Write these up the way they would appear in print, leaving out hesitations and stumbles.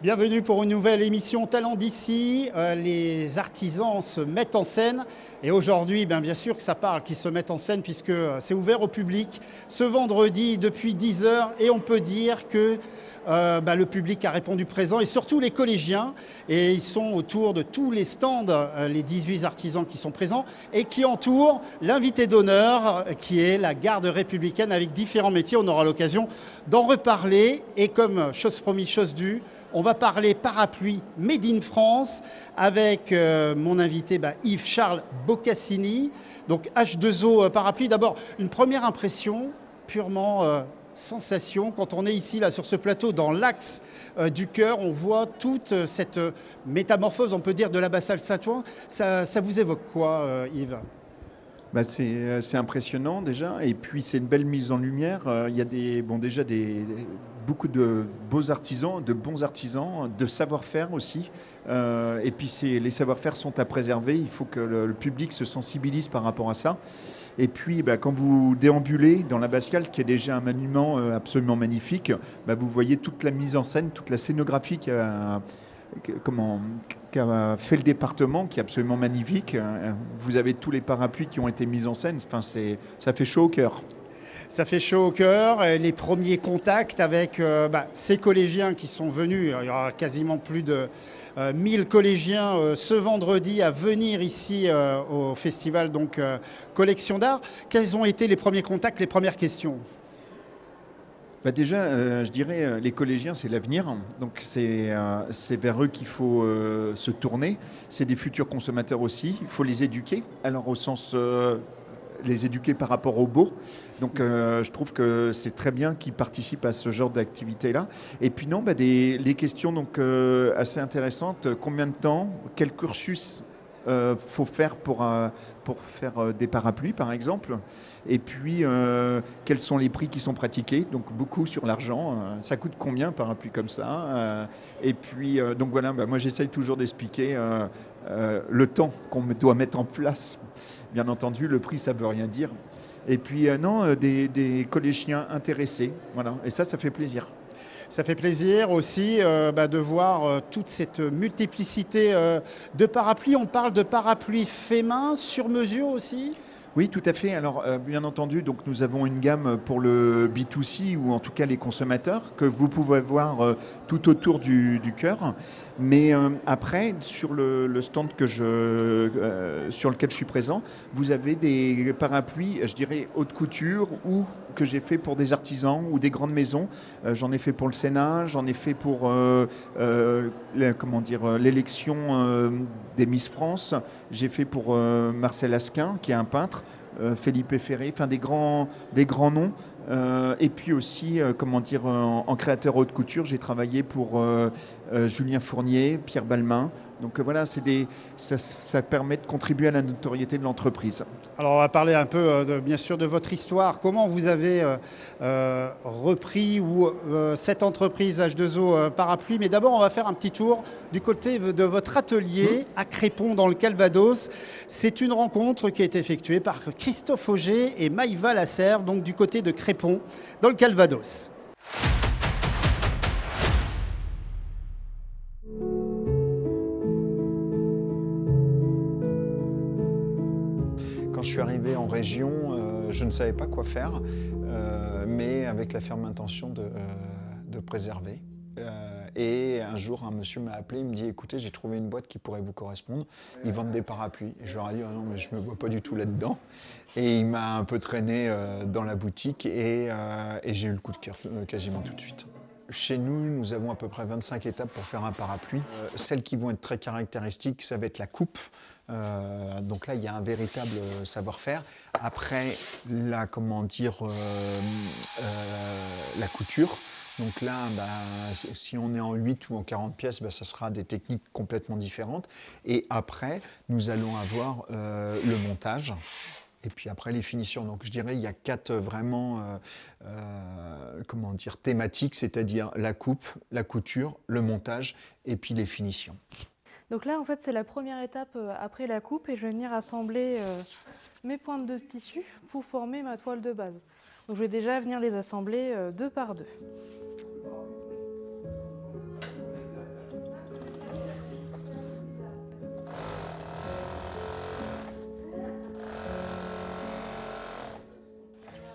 Bienvenue pour une nouvelle émission Talents d'ici. Les artisans se mettent en scène et aujourd'hui, bien sûr que ça parle qu'ils se mettent en scène puisque c'est ouvert au public ce vendredi depuis 10 h et on peut dire que le public a répondu présent et surtout les collégiens et ils sont autour de tous les stands, les 18 artisans qui sont présents et qui entourent l'invité d'honneur qui est la garde républicaine avec différents métiers. On aura l'occasion d'en reparler et comme chose promise, chose due, on va parler parapluie Made in France avec mon invité Yves-Charles Boccassini. Donc H2O parapluie. D'abord, une première impression purement sensation. Quand on est ici là, sur ce plateau dans l'axe du cœur, on voit toute cette métamorphose, on peut dire, de l'abbatiale Saint-Ouen. Ça vous évoque quoi, Yves ? C'est impressionnant déjà, et puis c'est une belle mise en lumière. Il y a beaucoup de beaux artisans, de bons artisans, de savoir-faire aussi. Et puis les savoir-faire sont à préserver. Il faut que le public se sensibilise par rapport à ça. Et puis, quand vous déambulez dans l'abbatiale, qui est déjà un monument absolument magnifique, vous voyez toute la mise en scène, toute la scénographie qu'a fait le département, qui est absolument magnifique. Vous avez tous les parapluies qui ont été mis en scène. Enfin, ça fait chaud au cœur. Ça fait chaud au cœur. Les premiers contacts avec ces collégiens qui sont venus, il y aura quasiment plus de 1000 collégiens ce vendredi à venir ici au festival Collection d'Art. Quels ont été les premiers contacts, les premières questions ? Déjà, je dirais, les collégiens, c'est l'avenir. Donc, c'est vers eux qu'il faut se tourner. C'est des futurs consommateurs aussi. Il faut les éduquer. Alors, au sens, les éduquer par rapport au beau. Donc, je trouve que c'est très bien qu'ils participent à ce genre d'activité-là. Et puis, non, les questions assez intéressantes. Combien de temps ? Quel cursus faut faire pour faire des parapluies, par exemple. Et puis, quels sont les prix qui sont pratiqués ? Donc, beaucoup sur l'argent. Ça coûte combien, un parapluie comme ça ? Et puis, donc voilà, moi, j'essaye toujours d'expliquer le temps qu'on doit mettre en place. Bien entendu, le prix, ça ne veut rien dire. Et puis, des collégiens intéressés. Voilà. Et ça fait plaisir. Ça fait plaisir aussi de voir toute cette multiplicité de parapluies. On parle de parapluies faits main, sur mesure aussi ? Oui, tout à fait. Alors, bien entendu, donc, nous avons une gamme pour le B2C, ou en tout cas les consommateurs, que vous pouvez voir tout autour du cœur. Mais après, sur le stand sur lequel je suis présent, vous avez des parapluies, je dirais, haute couture, ou que j'ai fait pour des artisans ou des grandes maisons. J'en ai fait pour le Sénat, j'en ai fait pour l'élection des Miss France. J'ai fait pour Marcel Asquin, qui est un peintre, Felipe Ferré, enfin des grands noms. Et puis aussi, en créateur haute couture, j'ai travaillé pour Julien Fournier, Pierre Balmain. Donc voilà, ça permet de contribuer à la notoriété de l'entreprise. Alors on va parler un peu bien sûr de votre histoire. Comment vous avez repris cette entreprise H2O Parapluie ? Mais d'abord, on va faire un petit tour du côté de votre atelier à Crépon dans le Calvados. C'est une rencontre qui a été effectuée par Christophe Auger et Maïva Lasserre, donc du côté de Crépon dans le Calvados. Quand je suis arrivé en région, je ne savais pas quoi faire, mais avec la ferme intention de préserver. Et un jour, un monsieur m'a appelé, il me dit « Écoutez, j'ai trouvé une boîte qui pourrait vous correspondre. Ils vendent des parapluies. » Et je leur ai dit « Oh non, mais je ne me vois pas du tout là-dedans. » Et il m'a un peu traîné dans la boutique et j'ai eu le coup de cœur quasiment tout de suite. Chez nous, nous avons à peu près 25 étapes pour faire un parapluie. Celles qui vont être très caractéristiques, ça va être la coupe. Donc là, il y a un véritable savoir-faire. Après, la couture. Donc là, si on est en 8 ou en 40 pièces, ça sera des techniques complètement différentes. Et après, nous allons avoir le montage. Et puis après, les finitions. Donc je dirais il y a 4 vraiment thématiques, c'est-à-dire la coupe, la couture, le montage et puis les finitions. Donc là, en fait, c'est la première étape après la coupe et je vais venir assembler mes pointes de tissu pour former ma toile de base. Donc je vais déjà venir les assembler 2 par 2.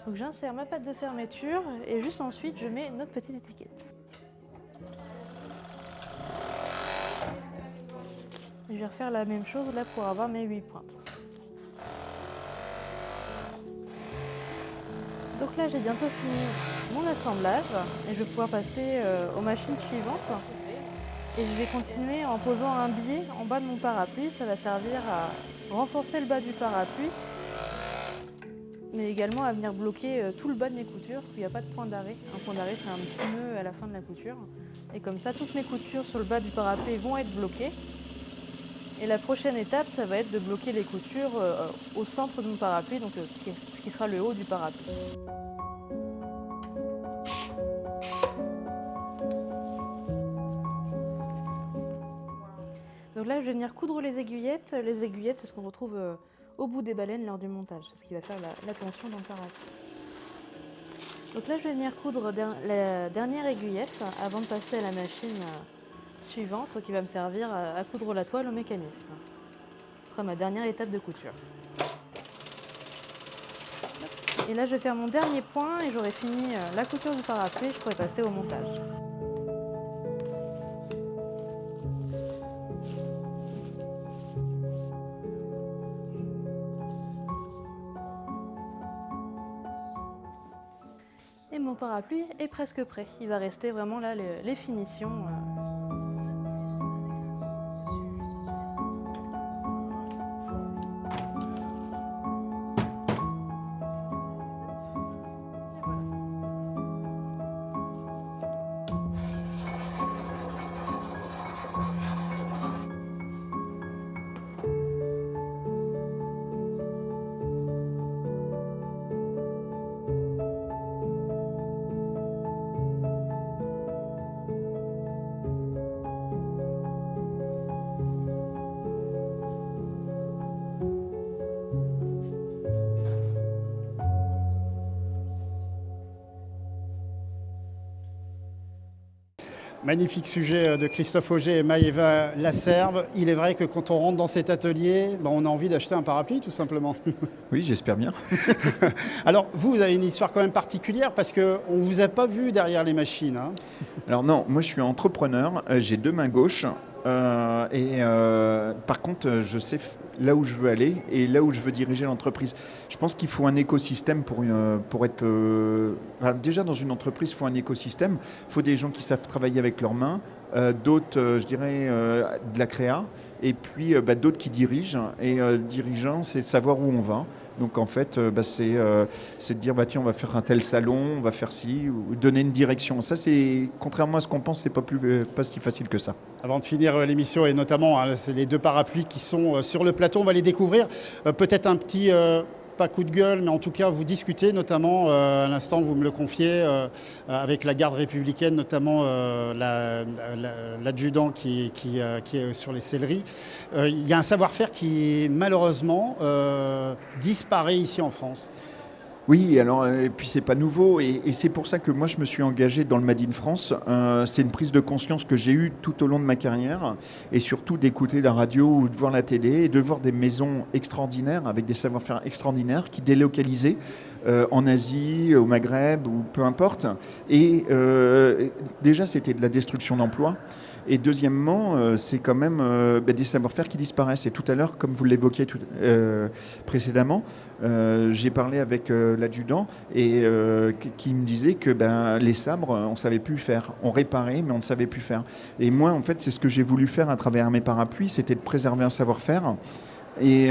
Donc j'insère ma patte de fermeture et juste ensuite je mets notre petite étiquette. Je vais refaire la même chose là pour avoir mes 8 pointes. Donc là j'ai bientôt fini mon assemblage et je vais pouvoir passer aux machines suivantes. Et je vais continuer en posant un biais en bas de mon parapluie. Ça va servir à renforcer le bas du parapluie, mais également à venir bloquer tout le bas de mes coutures, parce qu'il n'y a pas de point d'arrêt. Un point d'arrêt, c'est un petit nœud à la fin de la couture. Et comme ça, toutes mes coutures sur le bas du parapluie vont être bloquées. Et la prochaine étape, ça va être de bloquer les coutures au centre de mon parapluie, donc ce qui sera le haut du parapluie. Donc là, je vais venir coudre les aiguillettes. Les aiguillettes, c'est ce qu'on retrouve au bout des baleines lors du montage. C'est ce qui va faire la tension dans le parapluie. Donc là, je vais venir coudre la dernière aiguillette avant de passer à la machine suivante qui va me servir à coudre la toile au mécanisme. Ce sera ma dernière étape de couture. Et là, je vais faire mon dernier point et j'aurai fini la couture du parapluie et je pourrai passer au montage. Et mon parapluie est presque prêt. Il va rester vraiment là les finitions. Magnifique sujet de Christophe Auger et Maëva Lasserve. Il est vrai que quand on rentre dans cet atelier, on a envie d'acheter un parapluie tout simplement. Oui, j'espère bien. Alors vous avez une histoire quand même particulière parce qu'on ne vous a pas vu derrière les machines. Hein. Alors non, moi je suis entrepreneur, j'ai 2 mains gauches. Par contre, je sais là où je veux aller et là où je veux diriger l'entreprise. Je pense qu'il faut un écosystème pour être... déjà, dans une entreprise, il faut un écosystème. Il faut des gens qui savent travailler avec leurs mains, d'autres, je dirais, de la créa, et puis d'autres qui dirigent. Et dirigeant, c'est de savoir où on va. Donc en fait, c'est de dire, tiens, on va faire un tel salon, on va faire ci, ou donner une direction. Ça, c'est, contrairement à ce qu'on pense, c'est pas si facile que ça. Avant de finir l'émission, et notamment c'est les 2 parapluies qui sont sur le plateau, on va les découvrir. Peut-être un petit, pas coup de gueule, mais en tout cas, vous discutez, notamment, à l'instant, vous me le confiez, avec la garde républicaine, notamment l'adjudant qui est sur les selleries. Il y a un savoir-faire qui, malheureusement, disparaît ici en France. Oui, alors, et puis c'est pas nouveau, et c'est pour ça que moi je me suis engagé dans le Made in France. C'est une prise de conscience que j'ai eue tout au long de ma carrière, et surtout d'écouter la radio ou de voir la télé, et de voir des maisons extraordinaires, avec des savoir-faire extraordinaires, qui délocalisaient en Asie, au Maghreb, ou peu importe. Et déjà c'était de la destruction d'emplois. Et deuxièmement, c'est quand même des savoir-faire qui disparaissent. Et tout à l'heure, comme vous l'évoquiez précédemment, j'ai parlé avec l'adjudant et qui me disait que les sabres, on ne savait plus faire. On réparait, mais on ne savait plus faire. Et moi, en fait, c'est ce que j'ai voulu faire à travers mes parapluies, c'était de préserver un savoir-faire. Et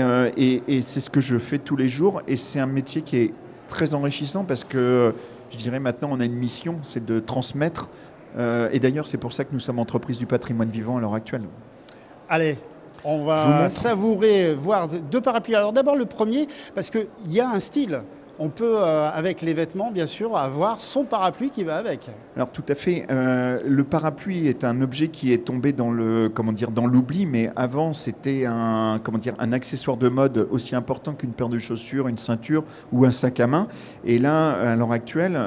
c'est ce que je fais tous les jours. Et c'est un métier qui est très enrichissant parce que je dirais maintenant, on a une mission, c'est de transmettre. Et d'ailleurs, c'est pour ça que nous sommes entreprise du patrimoine vivant à l'heure actuelle. Allez, on Je vous va montre. savourer, voir deux parapluies. Alors d'abord le premier, parce qu'il y a un style. On peut, avec les vêtements, bien sûr, avoir son parapluie qui va avec. Alors tout à fait. Le parapluie est un objet qui est tombé dans le, comment dire, dans l'oubli, mais avant c'était un, comment dire, un accessoire de mode aussi important qu'une paire de chaussures, une ceinture ou un sac à main. Et là, à l'heure actuelle,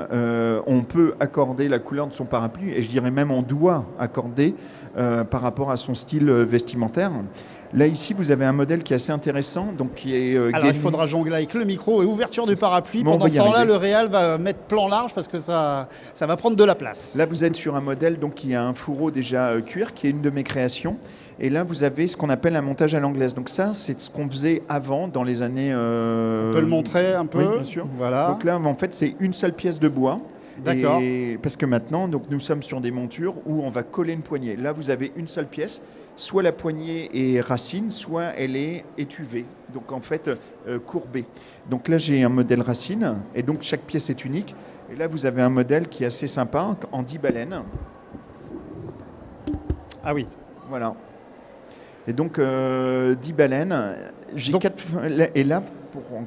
on peut accorder la couleur de son parapluie, et je dirais même on doit accorder par rapport à son style vestimentaire. Là, ici, vous avez un modèle qui est assez intéressant. Donc, qui est, Alors, il faudra jongler avec le micro et ouverture du parapluie. Bon, on Pendant va y ce temps-là, arriver. le réal va mettre plan large parce que ça va prendre de la place. Là, vous êtes sur un modèle donc, qui a un fourreau déjà cuir, qui est une de mes créations. Et là, vous avez ce qu'on appelle un montage à l'anglaise. Donc ça, c'est ce qu'on faisait avant, dans les années... On peut le montrer un peu. Oui, bien sûr. Voilà. Donc là, en fait, c'est une seule pièce de bois. D'accord. Et parce que maintenant, donc, nous sommes sur des montures où on va coller une poignée. Là, vous avez une seule pièce. Soit la poignée est racine, soit elle est étuvée, donc en fait courbée. Donc là, j'ai un modèle racine, et donc chaque pièce est unique. Et là, vous avez un modèle qui est assez sympa, en 10 baleines. Ah oui. Voilà. Et donc, 10 baleines. J'ai Donc- 4, et là,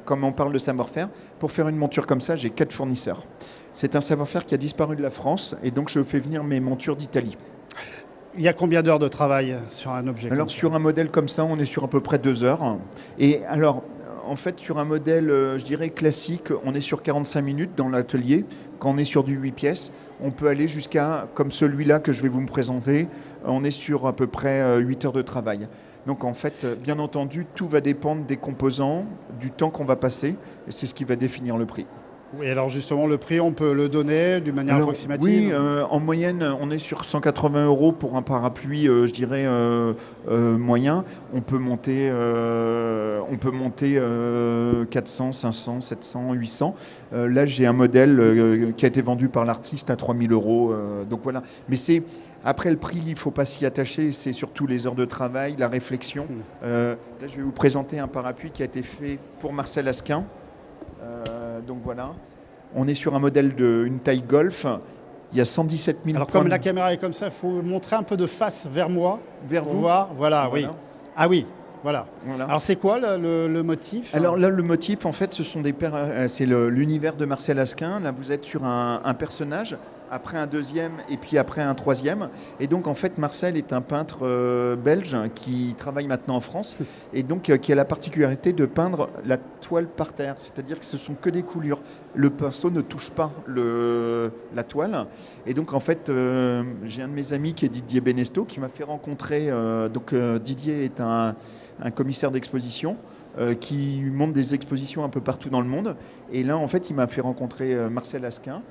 comme on parle de savoir-faire, pour faire une monture comme ça, j'ai 4 fournisseurs. C'est un savoir-faire qui a disparu de la France, et donc je fais venir mes montures d'Italie. Il y a combien d'heures de travail sur un objet Alors comme ça sur un modèle comme ça, on est sur à peu près 2 heures. Et alors, en fait, sur un modèle, je dirais classique, on est sur 45 minutes dans l'atelier. Quand on est sur du 8 pièces, on peut aller jusqu'à, comme celui-là que je vais vous me présenter, on est sur à peu près 8 heures de travail. Donc en fait, bien entendu, tout va dépendre des composants, du temps qu'on va passer, et c'est ce qui va définir le prix. Oui, alors justement, le prix, on peut le donner d'une manière Alors, approximative. oui, en moyenne, on est sur 180 € pour un parapluie, je dirais, moyen. On peut monter 400, 500, 700, 800. Là, j'ai un modèle qui a été vendu par l'artiste à 3000 €. Donc voilà. Mais c'est... Après le prix, il ne faut pas s'y attacher, c'est surtout les heures de travail, la réflexion. Là, je vais vous présenter un parapluie qui a été fait pour Marcel Asquin. Donc voilà, on est sur un modèle d'une taille golf. Il y a 117 000 Alors points comme la caméra est comme ça, il faut montrer un peu de face vers moi. vers Pour vous. voir. Voilà, Voilà. oui. Ah oui, voilà. Voilà. Alors c'est quoi le motif? Alors là, le motif, en fait, ce sont c'est l'univers de Marcel Asquin. Là, vous êtes sur un personnage, après un deuxième et puis après un troisième. Et donc, en fait, Marcel est un peintre belge qui travaille maintenant en France et donc qui a la particularité de peindre la toile par terre. C'est-à-dire que ce sont que des coulures. Le pinceau ne touche pas la toile. Et donc, en fait, j'ai un de mes amis qui est Didier Benesto qui m'a fait rencontrer. Didier est un commissaire d'exposition qui monte des expositions un peu partout dans le monde. Et là, en fait, il m'a fait rencontrer Marcel Asquin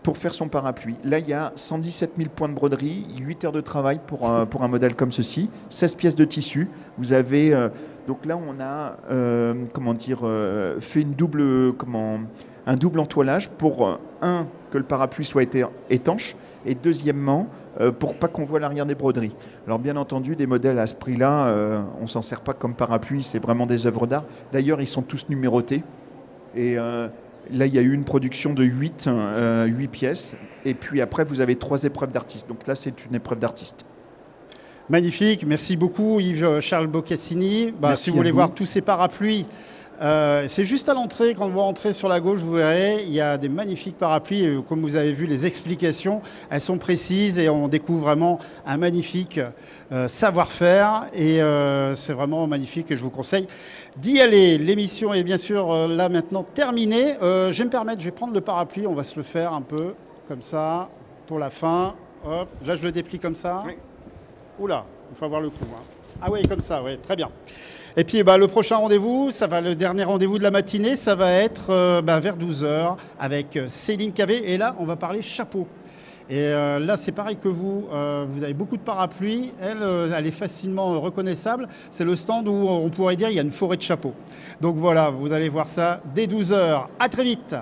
pour faire son parapluie. Là, il y a 117 000 points de broderie, 8 heures de travail pour un modèle comme ceci, 16 pièces de tissu. Vous avez... donc là, on a fait un double entoilage pour, que le parapluie soit étanche, et deuxièmement, pour pas qu'on voit l'arrière des broderies. Alors bien entendu, des modèles à ce prix-là, on ne s'en sert pas comme parapluie, c'est vraiment des œuvres d'art. D'ailleurs, ils sont tous numérotés. Et là, il y a eu une production de 8 pièces. Et puis après, vous avez 3 épreuves d'artistes. Donc là, c'est une épreuve d'artiste. Magnifique, merci beaucoup Yves-Charles Merci Boccassini. Si vous à voulez vous. voir tous ces parapluies, c'est juste à l'entrée, quand vous rentrez sur la gauche, vous verrez, il y a des magnifiques parapluies. Et comme vous avez vu, les explications, elles sont précises et on découvre vraiment un magnifique savoir-faire. Et c'est vraiment magnifique et je vous conseille d'y aller. L'émission est bien sûr là maintenant terminée. Je vais me permettre, je vais prendre le parapluie, on va se le faire un peu comme ça pour la fin. Hop, là je le déplie comme ça. Oui. Oula, il faut avoir le coup. Hein. Ah oui, comme ça, oui, très bien. Et puis le prochain rendez-vous, le dernier rendez-vous de la matinée, ça va être vers 12h avec Céline Cavé. Et là, on va parler chapeau. Et là, c'est pareil que vous. Vous avez beaucoup de parapluies. Elle est facilement reconnaissable. C'est le stand où on pourrait dire qu'il y a une forêt de chapeaux. Donc voilà, vous allez voir ça dès 12h. À très vite.